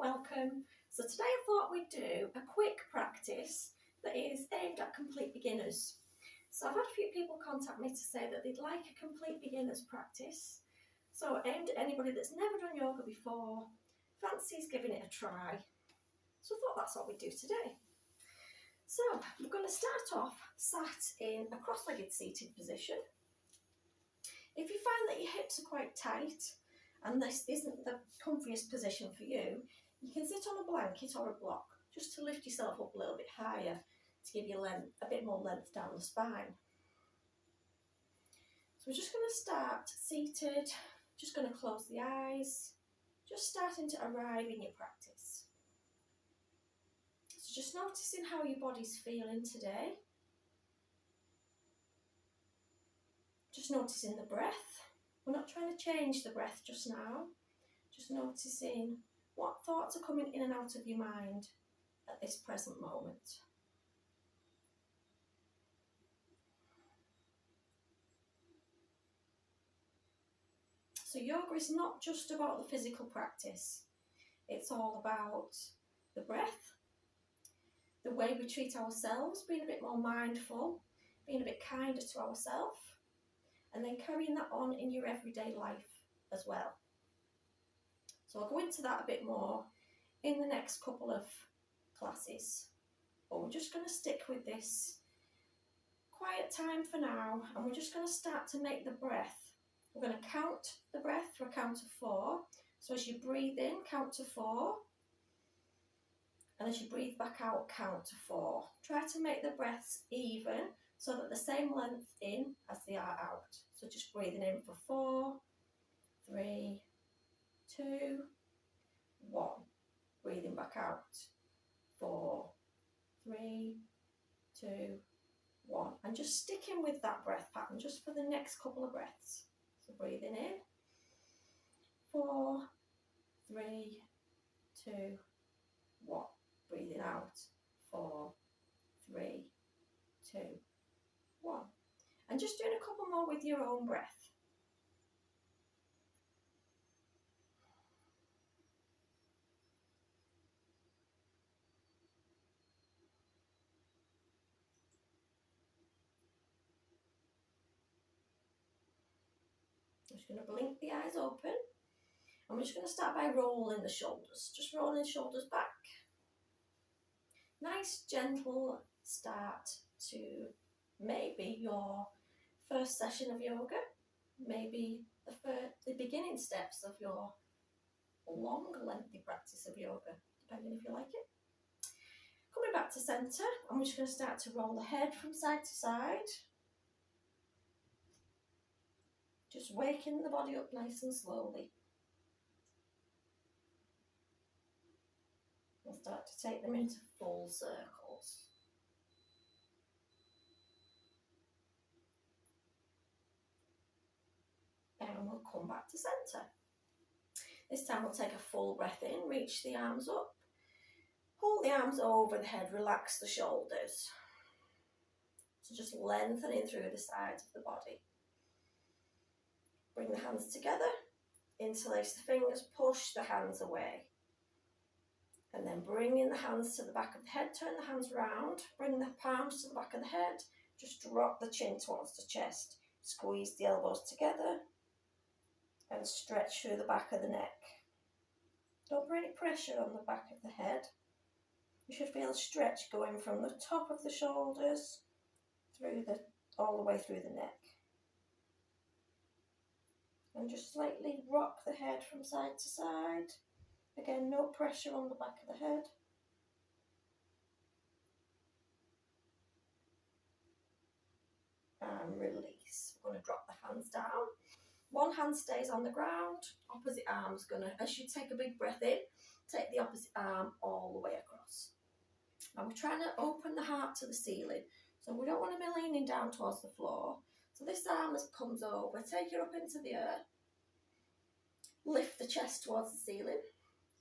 welcome. So today I thought we'd do a quick practice that is aimed at complete beginners. So I've had a few people contact me to say that they'd like a complete beginners practice. So aimed at anybody that's never done yoga before, fancies giving it a try. So I thought that's what we'd do today. So we're going to start off sat in a cross-legged seated position. If you find that your hips are quite tight and this isn't the comfiest position for you, you can sit on a blanket or a block just to lift yourself up a little bit higher to give you a bit more length down the spine. So we're just going to start seated, just going to close the eyes, just starting to arrive in your practice. So just noticing how your body's feeling today. Just noticing the breath. We're not trying to change the breath just now. Just noticing what thoughts are coming in and out of your mind at this present moment. So yoga is not just about the physical practice. It's all about the breath, the way we treat ourselves, being a bit more mindful, being a bit kinder to ourselves, and then carrying that on in your everyday life as well. So I'll go into that a bit more in the next couple of classes. But we're just going to stick with this quiet time for now, and we're just going to start to make the breath. We're going to count the breath for a count of 4. So as you breathe in, count to 4. And as you breathe back out, count to 4. Try to make the breaths even so that the same length in as they are out. So just breathing in for 4, 3, 2, 1. Breathing back out. 4, 3, 2, 1. And just sticking with that breath pattern just for the next couple of breaths. So breathing in. 4, 3, 2, 1. Breathing out. 4, 3, 2, 1. And just doing a couple more with your own breath. I'm just going to blink the eyes open. And we're just going to start by rolling the shoulders. Just rolling the shoulders back. Nice gentle start to maybe your first session of yoga. Maybe the beginning steps of your long, lengthy practice of yoga, depending if you like it. Coming back to centre, and we're just going to start to roll the head from side to side. Just waking the body up nice and slowly. We'll start to take them into full circles. And we'll come back to centre. This time we'll take a full breath in, reach the arms up, pull the arms over the head, relax the shoulders. So just lengthening through the sides of the body. Bring the hands together, interlace the fingers, push the hands away. And then bring in the hands to the back of the head, turn the hands round, bring the palms to the back of the head, just drop the chin towards the chest, squeeze the elbows together and stretch through the back of the neck. Don't put any pressure on the back of the head. You should feel a stretch going from the top of the shoulders all the way through the neck. And just slightly rock the head from side to side. Again, no pressure on the back of the head. And release. We're going to drop the hands down. One hand stays on the ground. Opposite arm's going to, as you take a big breath in, take the opposite arm all the way across. Now we're trying to open the heart to the ceiling. So we don't want to be leaning down towards the floor. So this arm comes over, take it up into the air. Lift the chest towards the ceiling.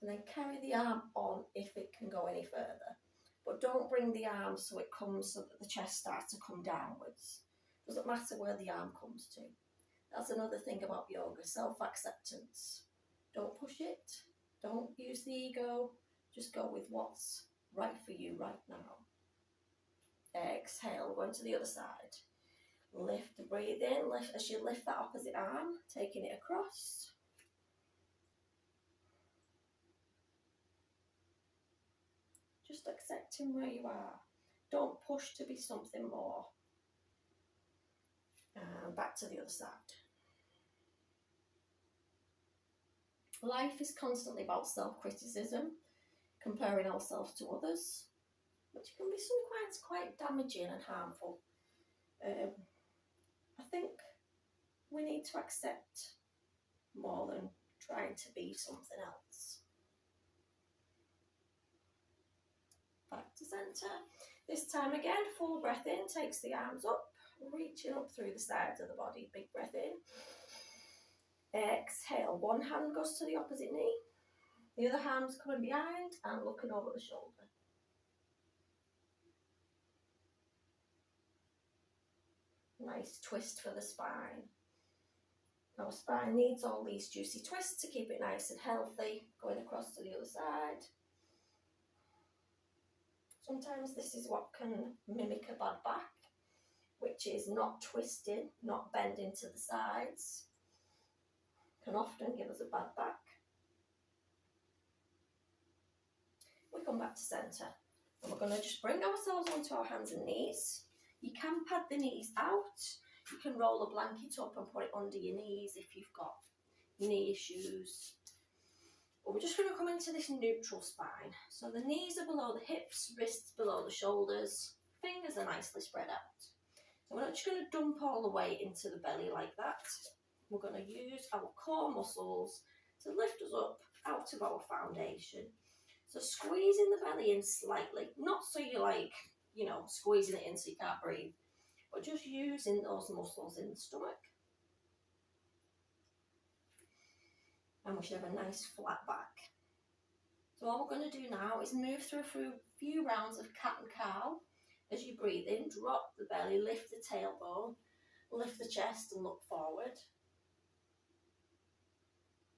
And then carry the arm on if it can go any further. But don't bring the arm so it comes so that the chest starts to come downwards. Doesn't matter where the arm comes to. That's another thing about yoga, self-acceptance. Don't push it, Don't use the ego, just go with what's right for you right now. Exhale, going to the other side. Lift, breathe in, lift as you lift that opposite arm, taking it across. Just accepting where you are. Don't push to be something more. And back to the other side. Life is constantly about self-criticism, comparing ourselves to others, which can be sometimes quite damaging and harmful. I think we need to accept more than trying to be something else. Back to centre. This time again, full breath in, takes the arms up, reaching up through the sides of the body. Big breath in. Exhale, one hand goes to the opposite knee, the other hand's coming behind and looking over the shoulder. Nice twist for the spine. Our spine needs all these juicy twists to keep it nice and healthy. Going across to the other side. Sometimes this is what can mimic a bad back, which is not twisting, not bending to the sides. Can often give us a bad back. We come back to centre and we're going to just bring ourselves onto our hands and knees. You can pad the knees out. You can roll a blanket up and put it under your knees if you've got knee issues. But we're just going to come into this neutral spine. So the knees are below the hips, wrists below the shoulders, fingers are nicely spread out. So we're not just going to dump all the weight into the belly like that. We're going to use our core muscles to lift us up out of our foundation. So squeezing the belly in slightly, not so you're like, squeezing it in so you can't breathe, but just using those muscles in the stomach. And we should have a nice flat back. So all we're going to do now is move through a few rounds of cat and cow. As you breathe in, drop the belly, lift the tailbone, lift the chest and look forward.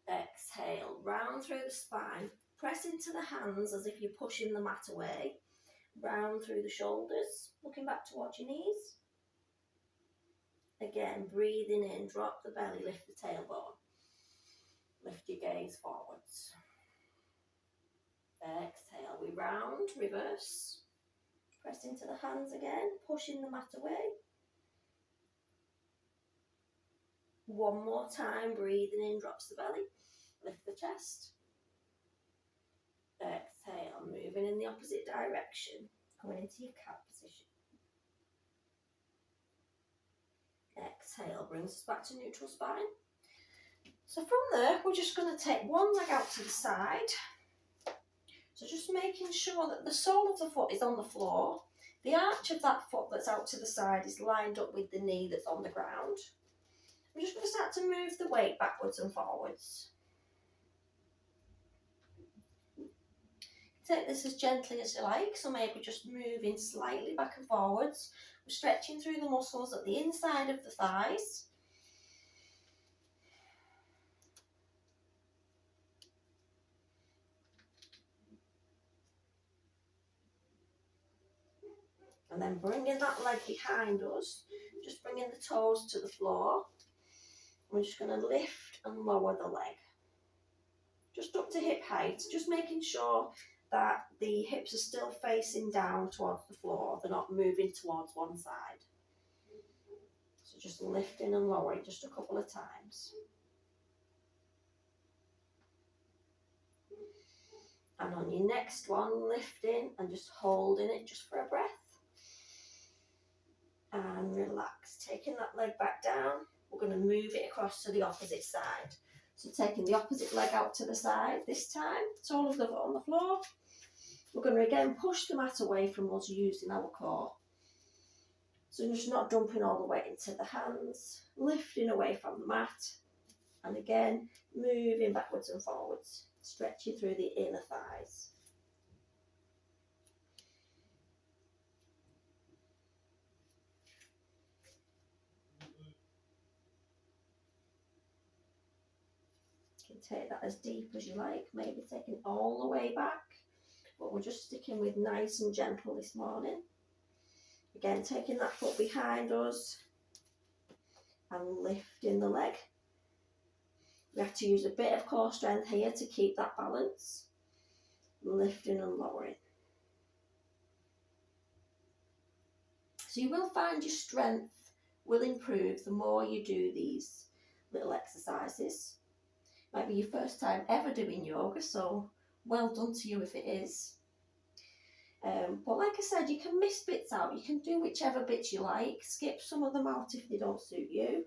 Exhale, round through the spine, press into the hands as if you're pushing the mat away. Round through the shoulders, looking back towards your knees. Again, breathing in, drop the belly, lift the tailbone. Lift your gaze forwards. Exhale, we round, reverse. Press into the hands again, pushing the mat away. One more time, breathing in, drops the belly, lift the chest. Exhale, moving in the opposite direction, coming into your cat position. Exhale, brings us back to neutral spine. So from there, we're just going to take one leg out to the side. So just making sure that the sole of the foot is on the floor. The arch of that foot that's out to the side is lined up with the knee that's on the ground. I'm just going to start to move the weight backwards and forwards. Take this as gently as you like, so maybe just moving slightly back and forwards. We're stretching through the muscles at the inside of the thighs. And then bringing that leg behind us, just bringing the toes to the floor. We're just going to lift and lower the leg. Just up to hip height, just making sure that the hips are still facing down towards the floor. They're not moving towards one side. So just lifting and lowering just a couple of times. And on your next one, lifting and just holding it just for a breath. And relax, taking that leg back down. We're going to move it across to the opposite side. So taking the opposite leg out to the side this time, sole of the foot on the floor. We're going to again push the mat away from us using our core. So just not dumping all the weight into the hands, lifting away from the mat, and again moving backwards and forwards, stretching through the inner thighs. can take that as deep as you like, maybe taking it all the way back, but we're just sticking with nice and gentle this morning. Again, taking that foot behind us and lifting the leg. We have to use a bit of core strength here to keep that balance. Lifting and lowering. So you will find your strength will improve the more you do these little exercises. Might be your first time ever doing yoga, so well done to you if it is. But like I said, you can miss bits out. You can do whichever bits you like. Skip some of them out if they don't suit you.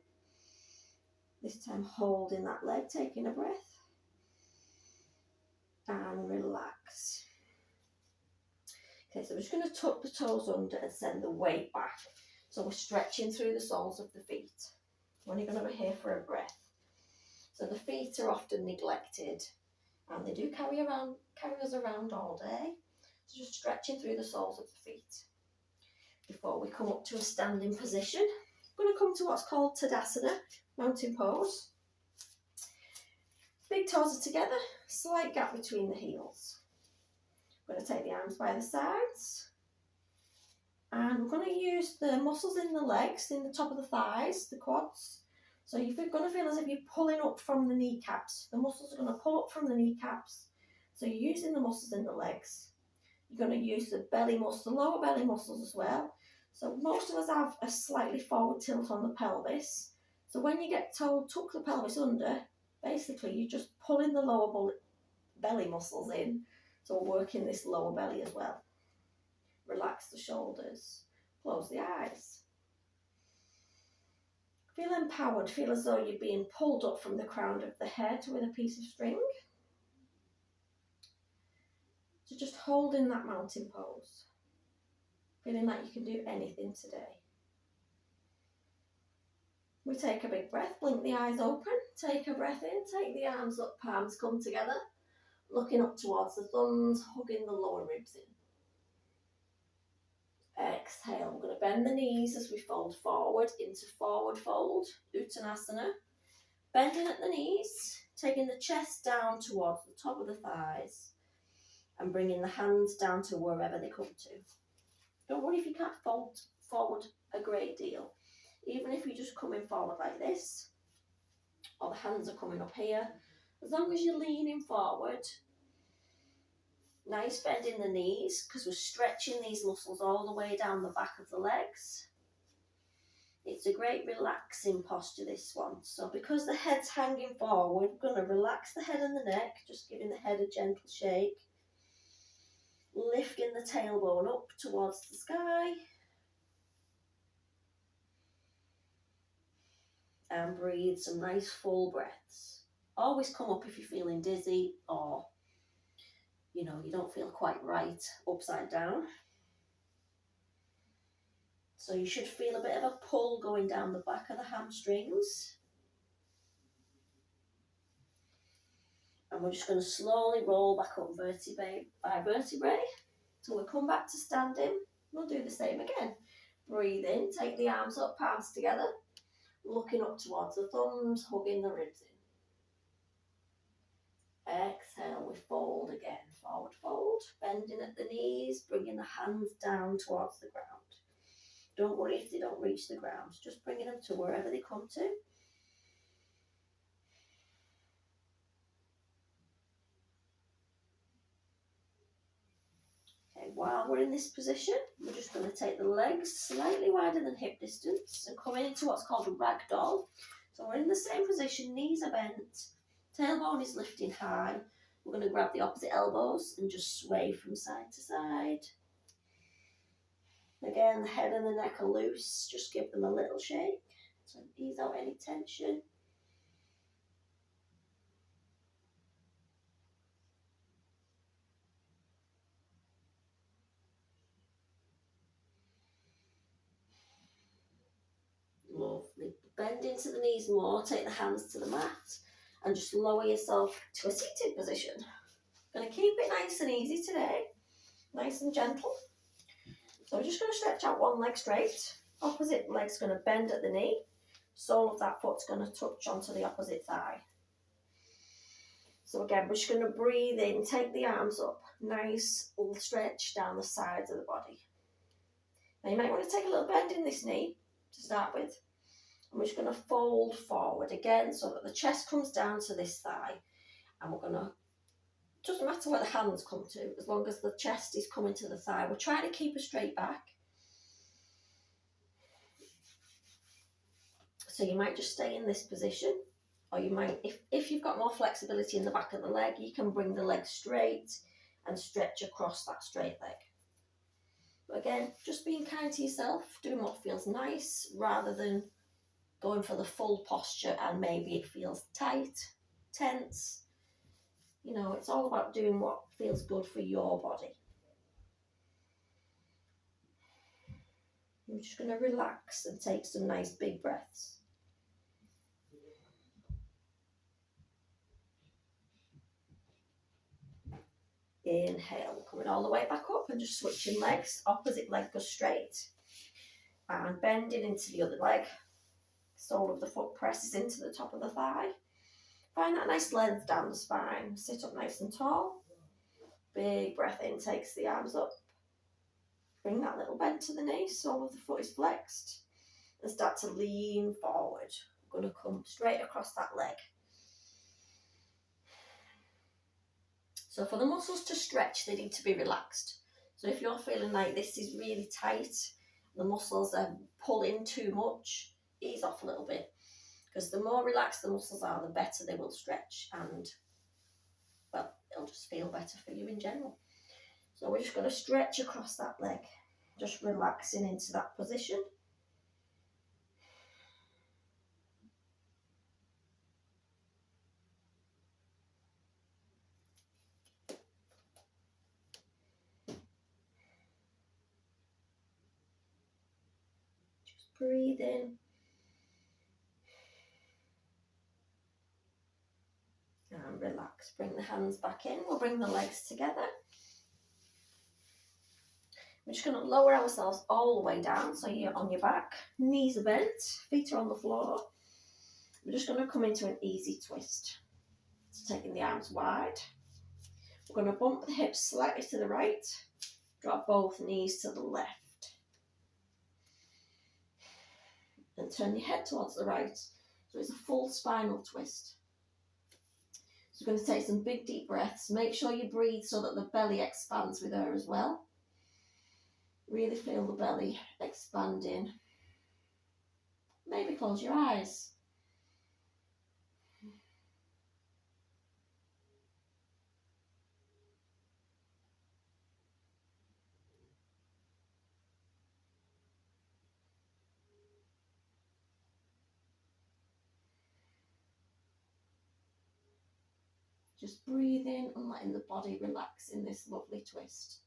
This time holding that leg, taking a breath. And relax. Okay, so we're just going to tuck the toes under and send the weight back. So we're stretching through the soles of the feet. We're only going to be here for a breath. So the feet are often neglected and they do carry us around all day. So just stretching through the soles of the feet. Before we come up to a standing position, we're going to come to what's called Tadasana, mountain pose. Big toes are together, slight gap between the heels. We're going to take the arms by the sides. And we're going to use the muscles in the legs, in the top of the thighs, the quads. So you're going to feel as if you're pulling up from the kneecaps. The muscles are going to pull up from the kneecaps. So you're using the muscles in the legs. You're going to use the belly muscles, the lower belly muscles as well. So most of us have a slightly forward tilt on the pelvis. So when you get told tuck the pelvis under, basically you're just pulling the lower belly muscles in. So we're working this lower belly as well. Relax the shoulders, close the eyes. Feel empowered, feel as though you're being pulled up from the crown of the head with a piece of string. So just holding that mountain pose, feeling like you can do anything today. We take a big breath, blink the eyes open, take a breath in, take the arms up, palms come together, looking up towards the thumbs, hugging the lower ribs in. Exhale, we're going to bend the knees as we fold forward into forward fold, Uttanasana. Bending at the knees, taking the chest down towards the top of the thighs and bringing the hands down to wherever they come to. Don't worry if you can't fold forward a great deal. Even if you're just coming forward like this, or the hands are coming up here, as long as you're leaning forward. Nice bend in the knees because we're stretching these muscles all the way down the back of the legs. It's a great relaxing posture, this one. So because the head's hanging forward, we're going to relax the head and the neck, just giving the head a gentle shake. Lifting the tailbone up towards the sky. And breathe some nice full breaths. Always come up if you're feeling dizzy or you don't feel quite right upside down. So you should feel a bit of a pull going down the back of the hamstrings. And we're just going to slowly roll back up vertebrae by vertebrae. So we'll come back to standing. We'll do the same again. Breathe in, take the arms up, palms together. Looking up towards the thumbs, hugging the ribs in. Exhale, we fold again. Forward fold, bending at the knees, bringing the hands down towards the ground. Don't worry if they don't reach the ground, just bringing them to wherever they come to. Okay, while we're in this position, we're just going to take the legs slightly wider than hip distance and come into what's called a ragdoll. So we're in the same position, knees are bent, tailbone is lifting high. We're going to grab the opposite elbows and just sway from side to side. Again, the head and the neck are loose, just give them a little shake to ease out any tension. Lovely. Bend into the knees more, take the hands to the mat and just lower yourself to a seated position. Going to keep it nice and easy today, nice and gentle. So we're just going to stretch out one leg straight, opposite leg's going to bend at the knee, sole of that foot's going to touch onto the opposite thigh. So again, we're just going to breathe in, take the arms up, nice little stretch down the sides of the body. Now you might want to take a little bend in this knee to start with. And we're just going to fold forward again so that the chest comes down to this thigh. And we're going to, doesn't matter where the hands come to, as long as the chest is coming to the thigh. We're trying to keep a straight back. So you might just stay in this position, or you might, if you've got more flexibility in the back of the leg, you can bring the leg straight and stretch across that straight leg. But again, just being kind to yourself, doing what feels nice rather than going for the full posture and maybe it feels tight, tense. You know, it's all about doing what feels good for your body. I'm just going to relax and take some nice big breaths. Inhale, coming all the way back up and just switching legs. Opposite leg goes straight. And bending into the other leg. Sole of the foot presses into the top of the thigh. Find that nice length down the spine. Sit up nice and tall. Big breath in, takes the arms up. Bring that little bend to the knee, sole of the foot is flexed. And start to lean forward. I'm going to come straight across that leg. So for the muscles to stretch, they need to be relaxed. So if you're feeling like this is really tight, the muscles are pulling too much, ease off a little bit. Because the more relaxed the muscles are, the better they will stretch. And, well, it'll just feel better for you in general. So we're just going to stretch across that leg. Just relaxing into that position. Just breathe in. And relax. Bring the hands back in. We'll bring the legs together. We're just going to lower ourselves all the way down. So you're on your back. Knees are bent. Feet are on the floor. We're just going to come into an easy twist. So taking the arms wide. We're going to bump the hips slightly to the right. Drop both knees to the left. And turn your head towards the right. So it's a full spinal twist. So we're going to take some big deep breaths. Make sure you breathe so that the belly expands with her as well. Really feel the belly expanding. Maybe close your eyes. Just breathing and letting the body relax in this lovely twist.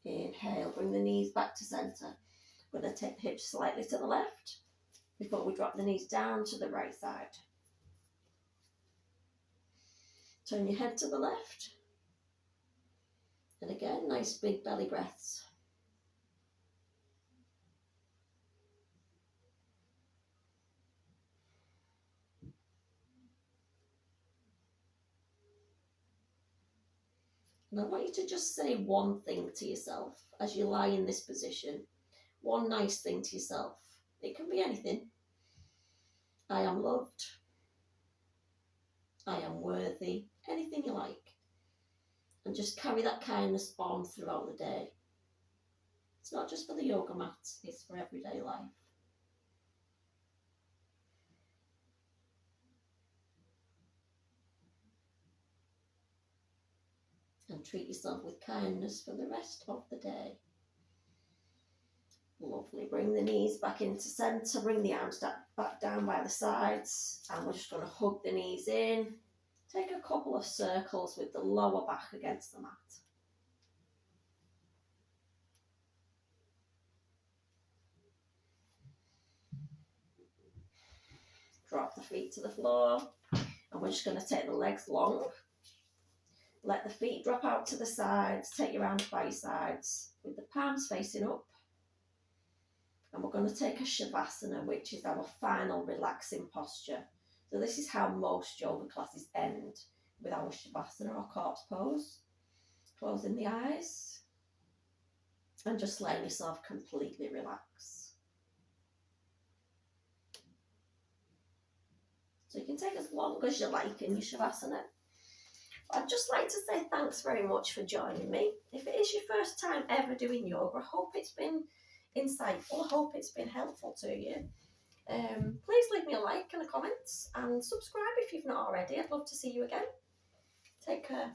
Inhale, bring the knees back to centre. We're going to take the hips slightly to the left before we drop the knees down to the right side. Turn your head to the left. And again, nice big belly breaths. And I want you to just say one thing to yourself as you lie in this position. One nice thing to yourself. It can be anything. I am loved. I am worthy. Anything you like. And just carry that kindness on throughout the day. It's not just for the yoga mat, it's for everyday life. And treat yourself with kindness for the rest of the day. Lovely. Bring the knees back into centre. Bring the arms back down by the sides. And we're just going to hug the knees in. Take a couple of circles with the lower back against the mat. Drop the feet to the floor. And we're just going to take the legs long. Let the feet drop out to the sides. Take your arms by your sides with the palms facing up. And we're going to take a Shavasana, which is our final relaxing posture. So this is how most yoga classes end, with our Shavasana or corpse pose. Closing the eyes and just letting yourself completely relax. So you can take as long as you like in your Shavasana. I'd just like to say thanks very much for joining me. If it is your first time ever doing yoga, I hope it's been insightful. I hope it's been helpful to you. Please leave me a like and a comment and subscribe if you've not already. I'd love to see you again. Take care.